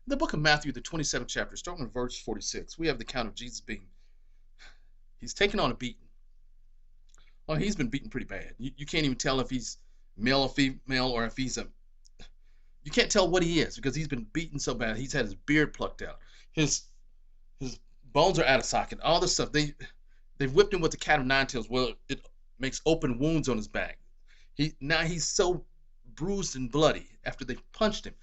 In the book of Matthew, the 27th chapter, starting with verse 46, we have the account of Jesus he's taken on a beating. Well, he's been beaten pretty bad. You can't even tell if he's male or female or if you can't tell what he is because he's been beaten so bad. He's had his beard plucked out. His his bones are out of socket. All this stuff. They've whipped him with the cat of nine tails. Well, it makes open wounds on his back. He's so bruised and bloody after they punched him,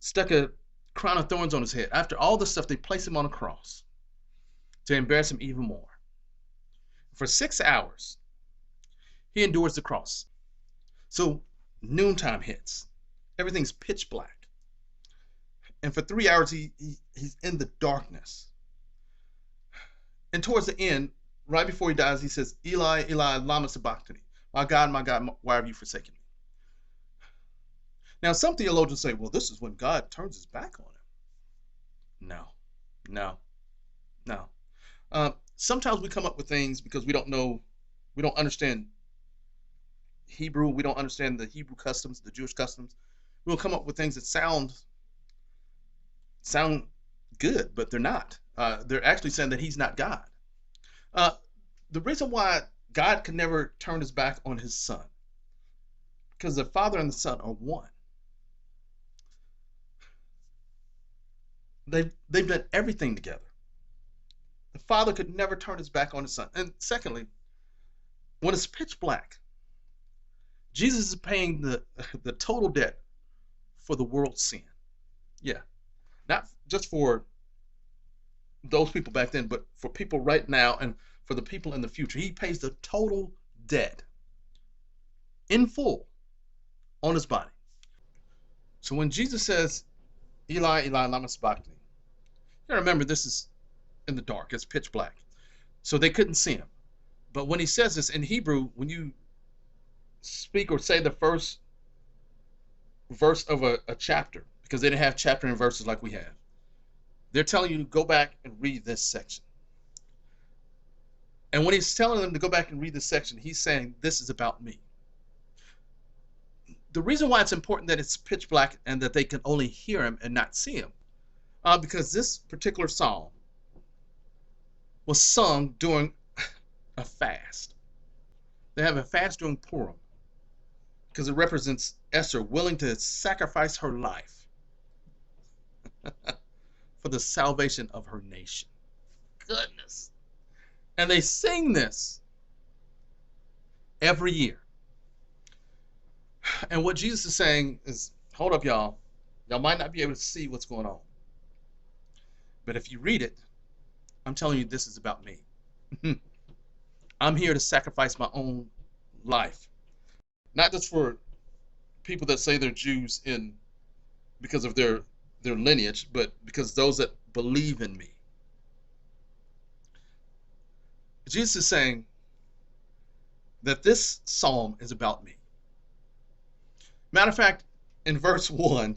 stuck a crown of thorns on his head. After all this stuff, they place him on a cross to embarrass him even more. For 6 hours, he endures the cross. So noontime hits. Everything's pitch black. And for 3 hours, he's in the darkness. And towards the end, right before he dies, he says, Eli, Eli, lama sabachthani. My God, why have you forsaken me? Now, some theologians say, well, this is when God turns his back on him. No, no, no. Sometimes we come up with things because we don't understand Hebrew, we don't understand the Hebrew customs, the Jewish customs. We'll come up with things that sound good, but they're not. They're actually saying that he's not God. The reason why God could never turn his back on his son, because the Father and the Son are one. They've done everything together. The Father could never turn his back on his Son. And secondly, when it's pitch black, Jesus is paying the total debt for the world's sin. Yeah, not just for those people back then, but for people right now and for the people in the future. He pays the total debt in full on his body. So when Jesus says, Eli, Eli, lama sabachthani, you gotta remember this is in the dark. It's pitch black. So they couldn't see him. But when he says this in Hebrew, when you speak or say the first verse of a chapter, because they didn't have chapter and verses like we have, they're telling you to go back and read this section. And when he's telling them to go back and read this section, he's saying, this is about me. The reason why it's important that it's pitch black and that they can only hear him and not see him, because this particular psalm was sung during a fast. They have a fast during Purim because it represents Esther willing to sacrifice her life for the salvation of her nation. Goodness. And they sing this every year. And what Jesus is saying is, hold up, y'all. Y'all might not be able to see what's going on. But if you read it, I'm telling you, this is about me. I'm here to sacrifice my own life. Not just for people that say they're Jews because of their lineage, but because those that believe in me. Jesus is saying that this psalm is about me. Matter of fact, in verse 1,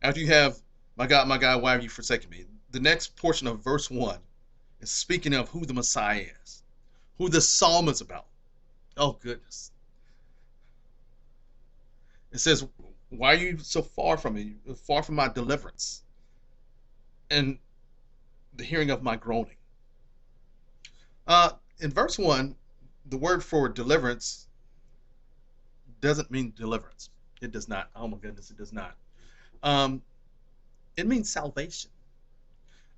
after you have, my God, why have you forsaken me? The next portion of verse 1 is speaking of who the Messiah is, who the psalm is about. Oh, goodness. It says, why are you so far from me, far from my deliverance and the hearing of my groaning? In verse 1, the word for deliverance doesn't mean deliverance. It does not. Oh my goodness, it does not. It means salvation.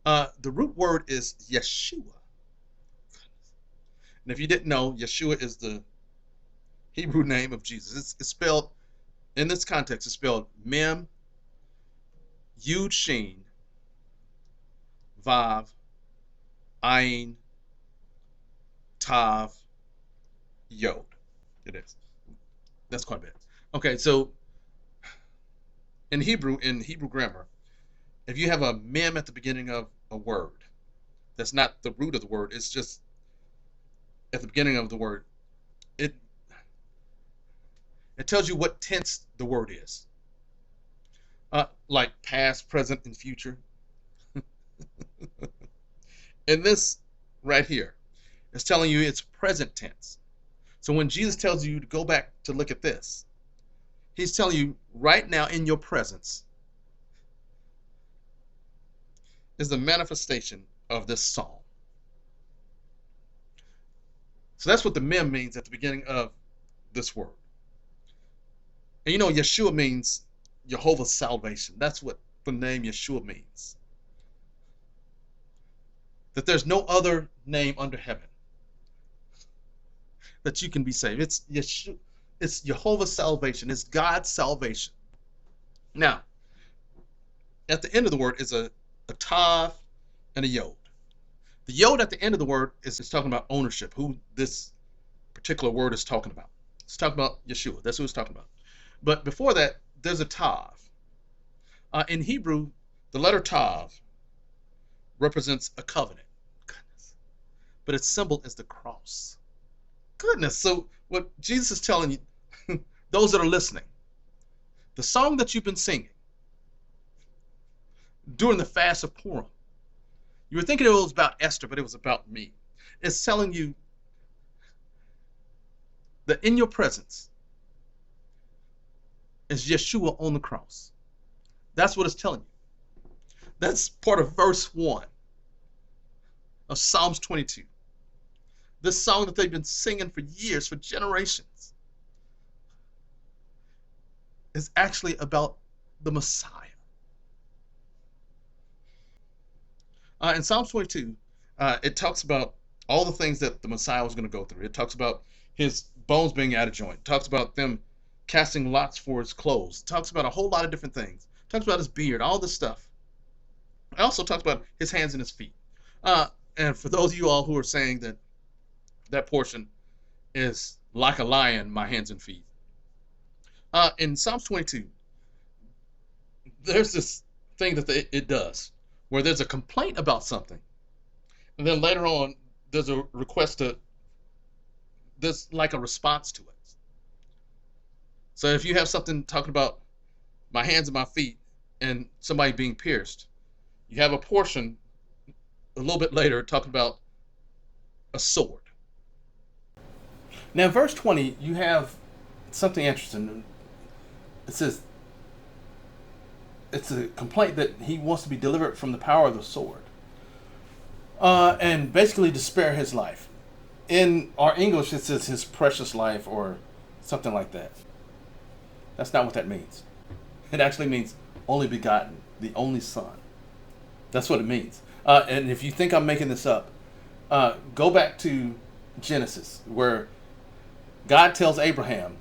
The root word is Yeshua. And if you didn't know, Yeshua is the Hebrew name of Jesus. It's spelled, in this context, it's spelled Mem, Yud Shin, Vav, Ayin, Tav, Yod. It is. That's quite a bit. Okay, so in Hebrew grammar, if you have a mem at the beginning of a word, that's not the root of the word, it's just at the beginning of the word, it tells you what tense the word is. Like past, present, and future. And this right here is telling you it's present tense. So when Jesus tells you to go back to look at this, he's telling you right now in your presence, is the manifestation of this psalm. So that's what the mem means at the beginning of this word. And you know, Yeshua means Jehovah's salvation. That's what the name Yeshua means. That there's no other name under heaven that you can be saved. It's Yeshua, it's Jehovah's salvation. It's God's salvation. Now, at the end of the word is a tav and a yod. The yod at the end of the word is talking about ownership, who this particular word is talking about. It's talking about Yeshua. That's who it's talking about. But before that, there's a tav. In Hebrew, the letter tav represents a covenant. Goodness. But its symbol is the cross. Goodness. So what Jesus is telling you, those that are listening, the song that you've been singing during the fast of Purim, you were thinking it was about Esther, but it was about me. It's telling you that in your presence is Yeshua on the cross. That's what it's telling you. That's part of verse 1 of Psalms 22. This song that they've been singing for years, for generations, is actually about the Messiah. In Psalms 22, it talks about all the things that the Messiah was going to go through. It talks about his bones being out of joint. It talks about them casting lots for his clothes. It talks about a whole lot of different things. It talks about his beard, all this stuff. It also talks about his hands and his feet. And for those of you all who are saying that that portion is like a lion, my hands and feet. In Psalms 22, there's this thing that it does, where there's a complaint about something. And then later on, there's a request there's like a response to it. So if you have something talking about my hands and my feet and somebody being pierced, you have a portion a little bit later talking about a sword. Now in verse 20, you have something interesting. It says, it's a complaint that he wants to be delivered from the power of the sword. And basically to spare his life. In our English, it says his precious life or something like that. That's not what that means. It actually means only begotten, the only son. That's what it means. And if you think I'm making this up, go back to Genesis, where God tells Abraham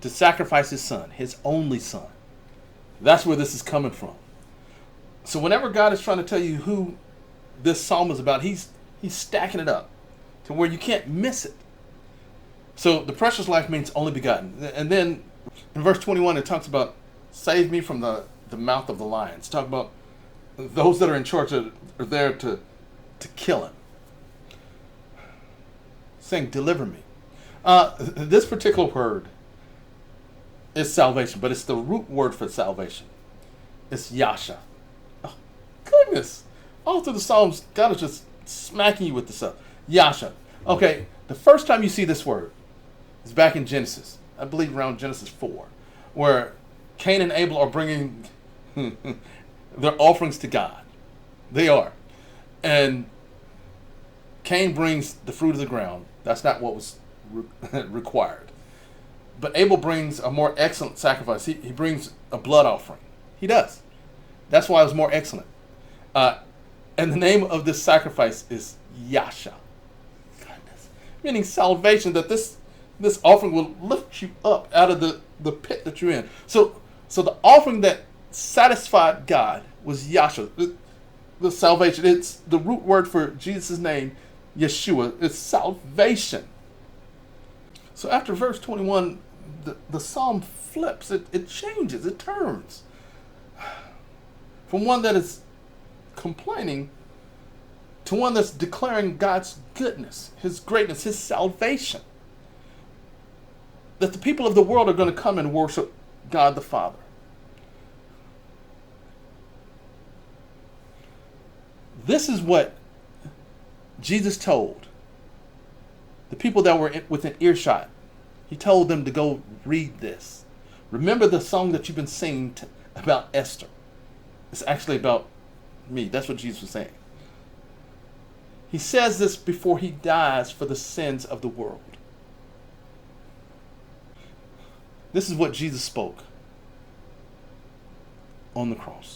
to sacrifice his son, his only son. That's where this is coming from. So whenever God is trying to tell you who this psalm is about, he's stacking it up to where you can't miss it. So the precious life means only begotten. And then in verse 21, it talks about save me from the mouth of the lions. Talk about those that are in charge are there to kill him. Saying deliver me. This particular word is salvation, but it's the root word for salvation. It's Yasha. Oh, goodness. All through the Psalms, God is just smacking you with this stuff. Yasha. Okay, the first time you see this word is back in Genesis. I believe around Genesis 4, where Cain and Abel are bringing their offerings to God. They are. And Cain brings the fruit of the ground. That's not what was required. But Abel brings a more excellent sacrifice. He brings a blood offering. He does. That's why it was more excellent. And the name of this sacrifice is Yasha. Goodness. Meaning salvation, that this offering will lift you up out of the pit that you're in. So the offering that satisfied God was Yasha, the salvation. It's the root word for Jesus' name, Yeshua. It's salvation. So after verse 21, the psalm flips. It changes. It turns from one that is complaining to one that's declaring God's goodness, his greatness, his salvation. That the people of the world are going to come and worship God the Father. This is what Jesus told the people that were within earshot. He told them to go read this. Remember the song that you've been singing about Esther. It's actually about me. That's what Jesus was saying. He says this before he dies for the sins of the world. This is what Jesus spoke on the cross.